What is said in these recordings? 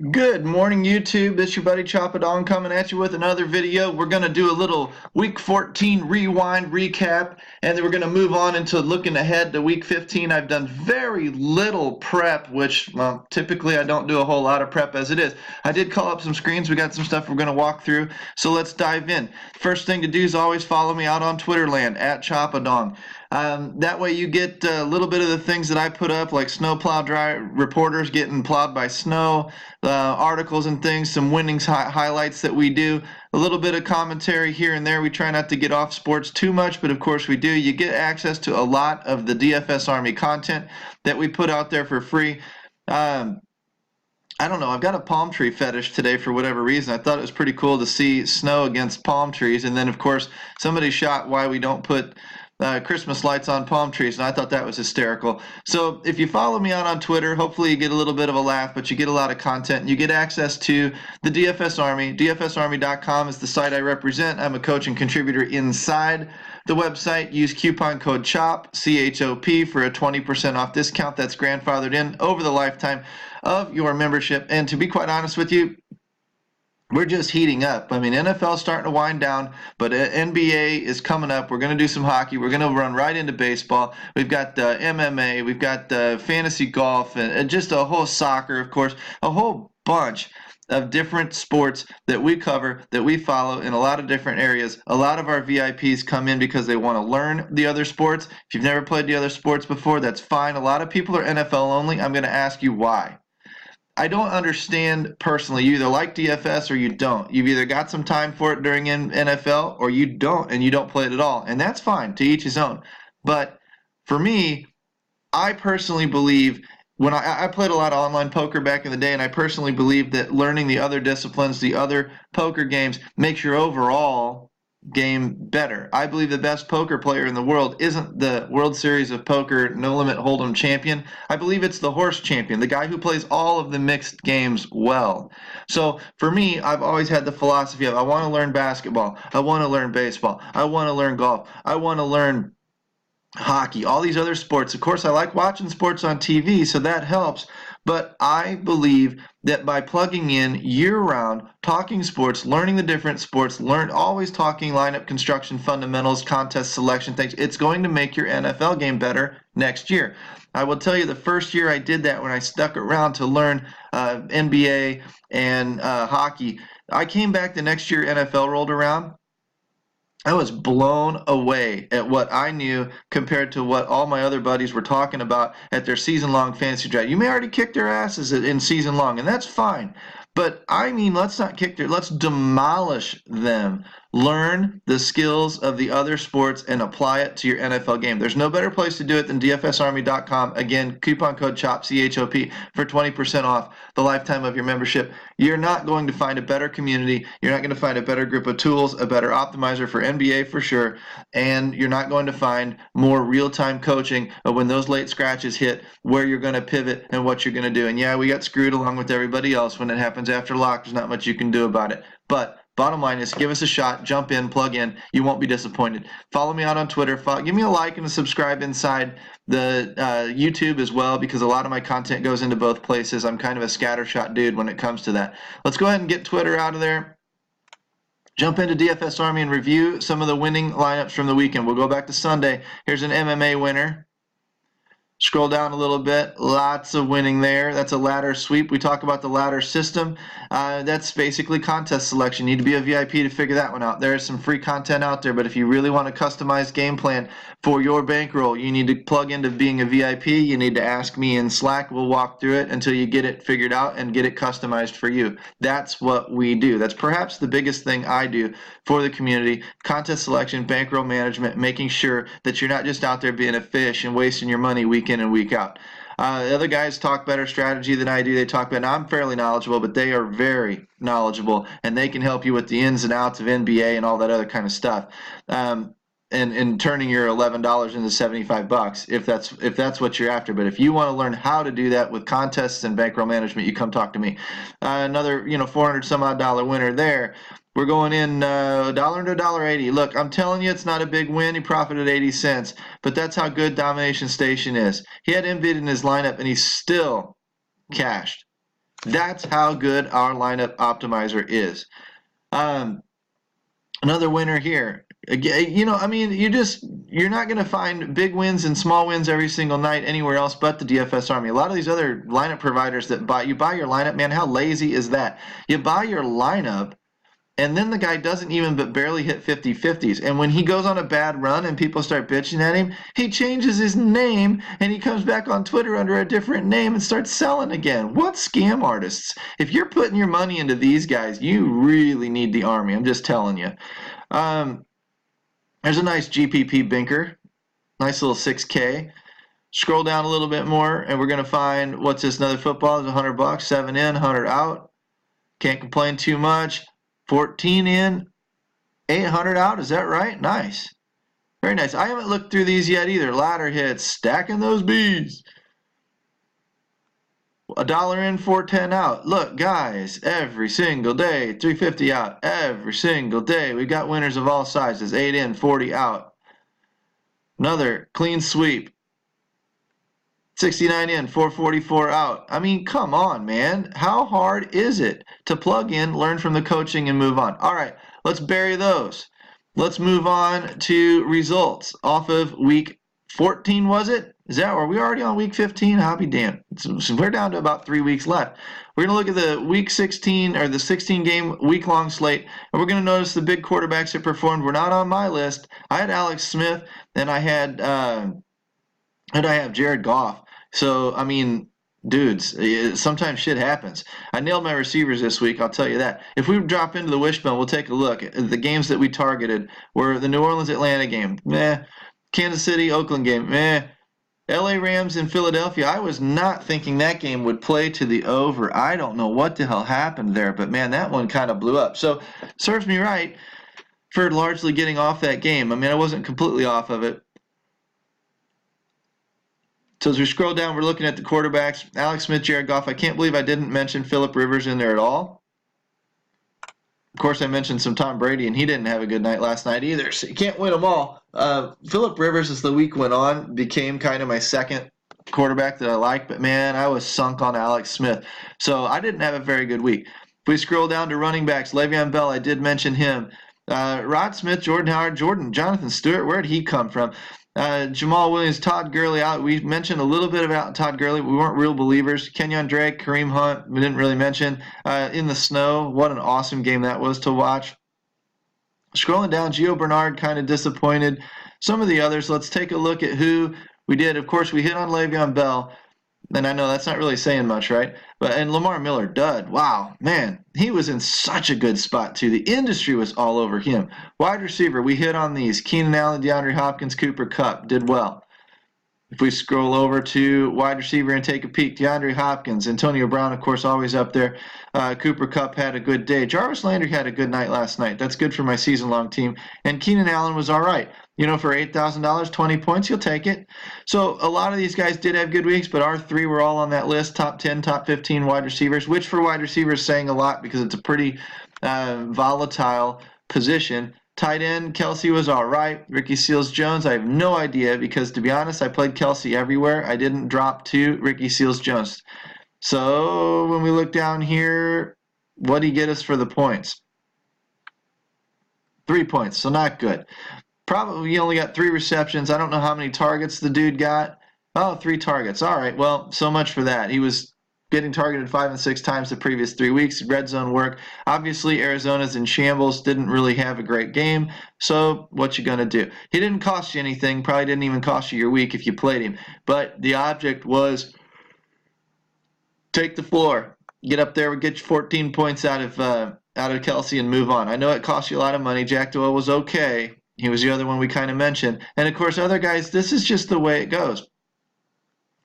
Good morning, YouTube. This your buddy Choppadong coming at you with another video. We're going to do a little Week 14 rewind recap, and then we're going to move on into looking ahead to Week 15. I've done very little prep, which typically I don't do a whole lot of prep as it is. I did call up some screens. We got some stuff we're going to walk through, so let's dive in. First thing to do is always follow me out on Twitterland, at Choppadong. That way you get a little bit of the things that I put up, like snowplow reporters getting plowed by snow, articles and things, some winnings highlights that we do, a little bit of commentary here and there. We try not to get off sports too much, but of course we do. You get access to a lot of the DFS Army content that we put out there for free. I don't know. I've got a palm tree fetish today for whatever reason. I thought it was pretty cool to see snow against palm trees. And then, of course, somebody shot why we don't put Christmas lights on palm trees, and I thought that was hysterical. So if you follow me out on Twitter, hopefully you get a little bit of a laugh, but you get a lot of content. You get access to the DFS Army. DFSArmy.com is the site I represent. I'm a coach and contributor inside the website. Use coupon code CHOP, C-H-O-P, for a 20% off discount that's grandfathered in over the lifetime of your membership. And to be quite honest with you, we're just heating up. I mean, NFL's starting to wind down, but NBA is coming up. We're going to do some hockey. We're going to run right into baseball. We've got MMA. We've got fantasy golf, and just a whole soccer, of course, a whole bunch of different sports that we cover, that we follow in a lot of different areas. A lot of our VIPs come in because they want to learn the other sports. If you've never played the other sports before, that's fine. A lot of people are NFL only. I'm going to ask you why. I don't understand personally. You either like DFS or you don't. You've either got some time for it during NFL or you don't, and you don't play it at all. And that's fine, to each his own. But for me, I personally believe when I played a lot of online poker back in the day, and I personally believe that learning the other disciplines, the other poker games, makes your overall game better. I believe the best poker player in the world isn't the World Series of Poker No Limit Hold'em champion. I believe it's the horse champion, the guy who plays all of the mixed games well. So for me, I've always had the philosophy of I want to learn basketball, I want to learn baseball, I want to learn golf, I want to learn hockey, all these other sports. Of course, I like watching sports on TV, so that helps. But I believe that by plugging in year-round, talking sports, learning the different sports, always talking lineup construction, fundamentals, contest selection, things, it's going to make your NFL game better next year. I will tell you, the first year I did that, when I stuck around to learn NBA and hockey, I came back the next year NFL rolled around. I was blown away at what I knew compared to what all my other buddies were talking about at their season-long fantasy draft. You may already kick their asses in season-long, and that's fine. But I mean, let's not kick let's demolish them. Learn the skills of the other sports and apply it to your NFL game. There's no better place to do it than DFSArmy.com. Again, coupon code CHOP, C-H-O-P, for 20% off the lifetime of your membership. You're not going to find a better community. You're not going to find a better group of tools, a better optimizer for NBA for sure, and you're not going to find more real-time coaching of when those late scratches hit, where you're going to pivot and what you're going to do. And yeah, we got screwed along with everybody else when it happens after lock. There's not much you can do about it. But bottom line is, give us a shot, jump in, plug in. You won't be disappointed. Follow me out on Twitter. Give me a like and a subscribe inside the YouTube as well, because a lot of my content goes into both places. I'm kind of a scattershot dude when it comes to that. Let's go ahead and get Twitter out of there. Jump into DFS Army and review some of the winning lineups from the weekend. We'll go back to Sunday. Here's an MMA winner. Scroll down a little bit. Lots of winning there. That's a ladder sweep. We talk about the ladder system. That's basically contest selection. You need to be a VIP to figure that one out. There's some free content out there, but if you really want a customized game plan for your bankroll, you need to plug into being a VIP. You need to ask me in Slack. We'll walk through it until you get it figured out and get it customized for you. That's what we do. That's perhaps the biggest thing I do for the community. Contest selection, bankroll management, making sure that you're not just out there being a fish and wasting your money week in and week out. The other guys talk better strategy than I do. They talk better. Now, I'm fairly knowledgeable, but they are very knowledgeable, and they can help you with the ins and outs of NBA and all that other kind of stuff. And turning your $11 into $75 if that's what you're after. But if you want to learn how to do that with contests and bankroll management, you come talk to me. Another $400 some odd winner there. We're going in $1 to $1.80. Look, I'm telling you, it's not a big win. He profited 80 cents, but that's how good Domination Station is. He had Embiid in his lineup, and he still cashed. That's how good our lineup optimizer is. Another winner here. You know, I mean, you're not going to find big wins and small wins every single night anywhere else but the DFS Army. A lot of these other lineup providers that you buy your lineup, man, how lazy is that? You buy your lineup, and then the guy doesn't even but barely hit 50-50s. And when he goes on a bad run and people start bitching at him, he changes his name and he comes back on Twitter under a different name and starts selling again. What scam artists? If you're putting your money into these guys, you really need the Army. I'm just telling you. There's a nice GPP binker. Nice little 6K. Scroll down a little bit more and we're going to find, what's this, another football? It's $100, 7 in, 100 out. Can't complain too much. 14 in, 800 out. Is that right? Nice. Very nice. I haven't looked through these yet either. Ladder hits, stacking those bees. $1 in, 410 out. Look, guys, every single day, 350 out. Every single day. We got winners of all sizes. 8 in, 40 out. Another clean sweep. 69 in, 444 out. I mean, come on, man. How hard is it to plug in, learn from the coaching, and move on? All right, let's bury those. Let's move on to results off of week 14, was it? Are we already on week 15? I'll be damned. So we're down to about 3 weeks left. We're going to look at the week 16 or the 16-game week-long slate, and we're going to notice the big quarterbacks that performed were not on my list. I had Alex Smith, and I have Jared Goff. So, I mean, dudes, sometimes shit happens. I nailed my receivers this week, I'll tell you that. If we drop into the wishbone, we'll take a look. The games that we targeted were the New Orleans-Atlanta game, meh. Kansas City-Oakland game, meh. LA Rams in Philadelphia, I was not thinking that game would play to the over. I don't know what the hell happened there, but man, that one kind of blew up. So, serves me right for largely getting off that game. I mean, I wasn't completely off of it. So as we scroll down, we're looking at the quarterbacks. Alex Smith, Jared Goff. I can't believe I didn't mention Phillip Rivers in there at all. Of course, I mentioned some Tom Brady, and he didn't have a good night last night either. So you can't win them all. Phillip Rivers, as the week went on, became kind of my second quarterback that I like. But, man, I was sunk on Alex Smith. So I didn't have a very good week. If we scroll down to running backs, Le'Veon Bell, I did mention him. Rod Smith, Jordan Howard, Jonathan Stewart, where did he come from? Jamal Williams, Todd Gurley out. We mentioned a little bit about Todd Gurley. We weren't real believers. Kenyon Drake, Kareem Hunt, we didn't really mention. In the snow, what an awesome game that was to watch. Scrolling down, Gio Bernard kind of disappointed. Some of the others, let's take a look at who we did. Of course, we hit on Le'Veon Bell. And I know that's not really saying much, right? And Lamar Miller, dud. Wow, man, he was in such a good spot, too. The industry was all over him. Wide receiver, we hit on these. Keenan Allen, DeAndre Hopkins, Cooper Kupp, did well. If we scroll over to wide receiver and take a peek, DeAndre Hopkins, Antonio Brown, of course, always up there. Cooper Kupp had a good day. Jarvis Landry had a good night last night. That's good for my season-long team. And Keenan Allen was all right. You know, for $8,000, 20 points, you'll take it. So a lot of these guys did have good weeks, but our three were all on that list, top 10, top 15 wide receivers, which for wide receivers is saying a lot because it's a pretty volatile position. Tight end, Kelsey was all right. Ricky Seals-Jones, I have no idea because, to be honest, I played Kelsey everywhere. I didn't drop to Ricky Seals-Jones. So when we look down here, what did he get us for the points? 3 points, so not good. Probably he only got 3 receptions. I don't know how many targets the dude got. Oh, 3 targets. All right, well, so much for that. He was getting targeted 5 and 6 times the previous 3 weeks. Red zone work. Obviously, Arizona's in shambles. Didn't really have a great game. So what you going to do? He didn't cost you anything. Probably didn't even cost you your week if you played him. But the object was take the floor. Get up there. Get your 14 points out of Kelsey and move on. I know it cost you a lot of money. Jack Doyle was okay. He was the other one we kind of mentioned. And, of course, other guys, this is just the way it goes.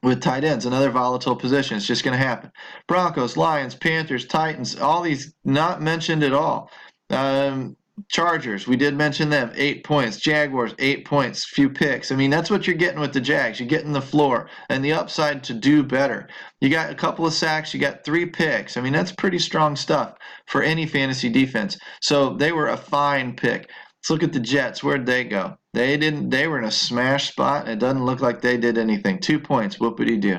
With tight ends, another volatile position. It's just going to happen. Broncos, Lions, Panthers, Titans, all these not mentioned at all. Chargers, we did mention them, 8 points. Jaguars, 8 points, few picks. I mean, that's what you're getting with the Jags. You're getting the floor and the upside to do better. You got a couple of sacks. You got 3 picks. I mean, that's pretty strong stuff for any fantasy defense. So they were a fine pick. Let's look at the Jets. Where'd they go? They were in a smash spot, and it doesn't look like they did anything. 2 points. Whoopity-doo.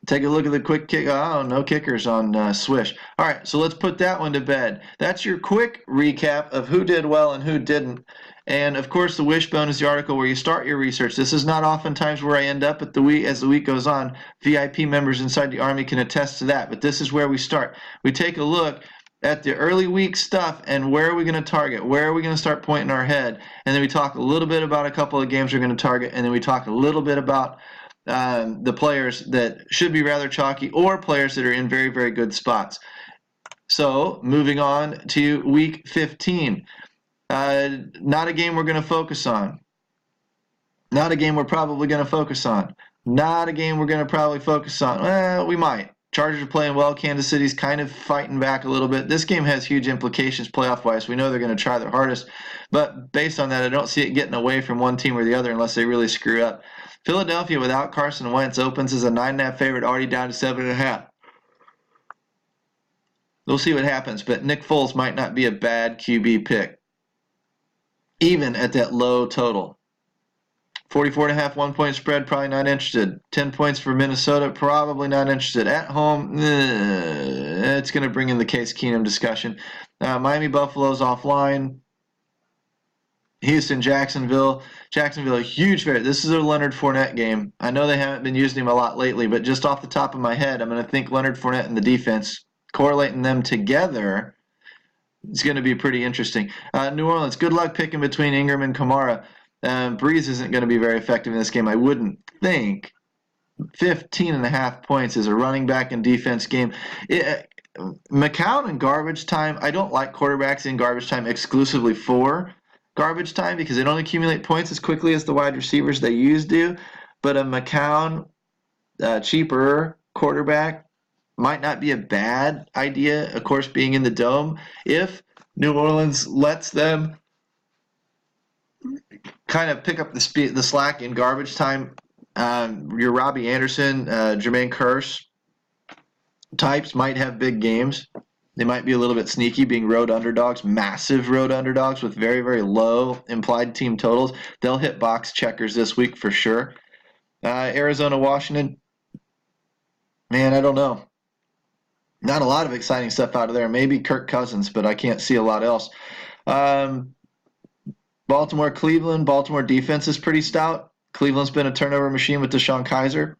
Take a look at the quick kick. Oh, no kickers on Swish. All right, so let's put that one to bed. That's your quick recap of who did well and who didn't. And of course, the Wishbone is the article where you start your research. This is not oftentimes where I end up at the week as the week goes on. VIP members inside the Army can attest to that, but this is where we start. We take a look at the early week stuff and where are we going to target? Where are we going to start pointing our head? And then we talk a little bit about a couple of games we're going to target, and then we talk a little bit about the players that should be rather chalky or players that are in very, very good spots. So moving on to week 15. Not a game we're going to focus on. Not a game we're probably going to focus on. Not a game we're going to probably focus on. Well, we might. Chargers are playing well. Kansas City's kind of fighting back a little bit. This game has huge implications playoff-wise. We know they're going to try their hardest. But based on that, I don't see it getting away from one team or the other unless they really screw up. Philadelphia without Carson Wentz opens as a 9.5 favorite, already down to 7.5. We'll see what happens, but Nick Foles might not be a bad QB pick, even at that low total. 44.5 1-point spread, probably not interested. 10 points for Minnesota, probably not interested. At home, it's going to bring in the Case Keenum discussion. Miami Buffalo's offline. Houston, Jacksonville, a huge favorite. This is a Leonard Fournette game. I know they haven't been using him a lot lately, but just off the top of my head, I'm going to think Leonard Fournette and the defense, correlating them together, is going to be pretty interesting. New Orleans, good luck picking between Ingram and Kamara. Breeze isn't going to be very effective in this game, I wouldn't think. 15.5 points is a running back and defense game. McCown in garbage time, I don't like quarterbacks in garbage time exclusively for garbage time because they don't accumulate points as quickly as the wide receivers they use do. But a McCown, cheaper quarterback might not be a bad idea, of course, being in the dome. If New Orleans lets them kind of pick up the slack in garbage time, your Robbie Anderson, Jermaine Kearse types might have big games. They might be a little bit sneaky, being road underdogs, massive road underdogs with very, very low implied team totals. They'll hit box checkers this week for sure. Arizona, Washington, man, I don't know. Not a lot of exciting stuff out of there. Maybe Kirk Cousins, but I can't see a lot else. Baltimore, Cleveland. Baltimore defense is pretty stout. Cleveland's been a turnover machine with DeShone Kizer.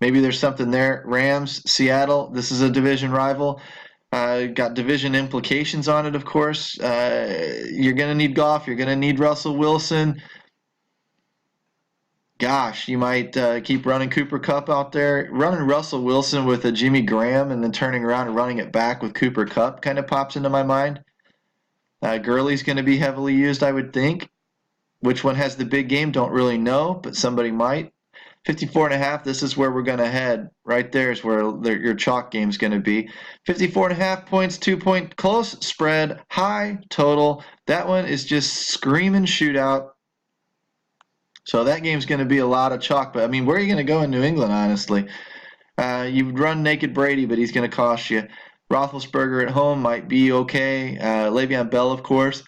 Maybe there's something there. Rams, Seattle. This is a division rival. Got division implications on it, of course. You're going to need Goff. You're going to need Russell Wilson. Gosh, you might keep running Cooper Kupp out there. Running Russell Wilson with a Jimmy Graham and then turning around and running it back with Cooper Kupp kind of pops into my mind. Gurley's going to be heavily used, I would think. Which one has the big game? Don't really know, but somebody might. 54.5, this is where we're going to head. Right there is where your chalk game is going to be. 54.5 points, 2-point close spread, high total. That one is just screaming shootout. So that game's going to be a lot of chalk. But, I mean, where are you going to go in New England, honestly? You run naked Brady, but he's going to cost you. Roethlisberger at home might be okay. Le'Veon Bell, of course.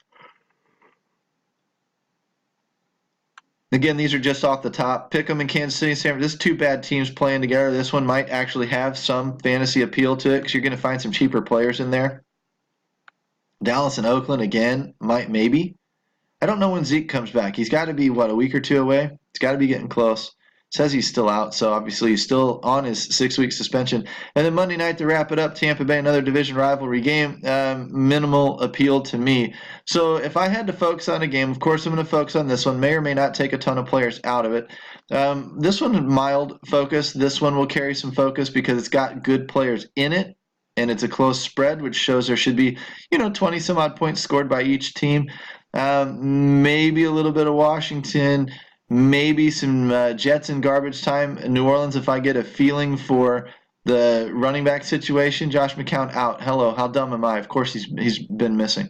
Again, these are just off the top. Pick'em in Kansas City, San Francisco. This is two bad teams playing together. This one might actually have some fantasy appeal to it because you're going to find some cheaper players in there. Dallas and Oakland, again, maybe. I don't know when Zeke comes back. He's got to be, a week or two away? It's got to be getting close. Says he's still out, so obviously he's still on his 6-week suspension. And then Monday night to wrap it up, Tampa Bay, another division rivalry game. Minimal appeal to me. So if I had to focus on a game, of course I'm going to focus on this one. May or may not take a ton of players out of it. This one, mild focus. This one will carry some focus because it's got good players in it. And it's a close spread, which shows there should be, 20-some-odd points scored by each team. Maybe a little bit of Washington. Maybe some Jets in garbage time. In New Orleans, if I get a feeling for the running back situation. Josh McCown out. Hello, how dumb am I? Of course he's been missing.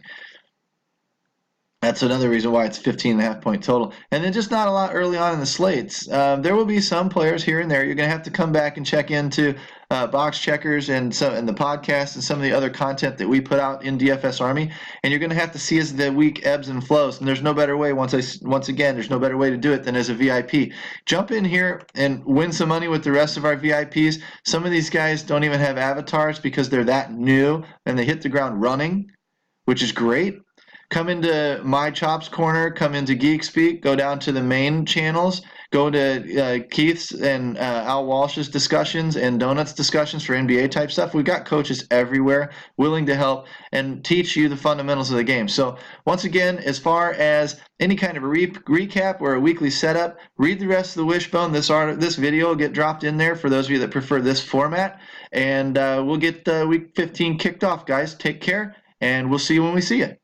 That's another reason why it's 15.5 point total. And then just not a lot early on in the slates. There will be some players here and there. You're going to have to come back and check into box checkers and the podcast and some of the other content that we put out in DFS Army. And you're going to have to see as the week ebbs and flows. And there's no better way, once again, there's no better way to do it than as a VIP. Jump in here and win some money with the rest of our VIPs. Some of these guys don't even have avatars because they're that new and they hit the ground running, which is great. Come into My Chops Corner, come into Geek Speak, go down to the main channels, go to Keith's and Al Walsh's discussions and Donuts discussions for NBA type stuff. We've got coaches everywhere willing to help and teach you the fundamentals of the game. So once again, as far as any kind of a recap or a weekly setup, read the rest of the Wishbone. This video will get dropped in there for those of you that prefer this format. And we'll get week 15 kicked off, guys. Take care, and we'll see you when we see you.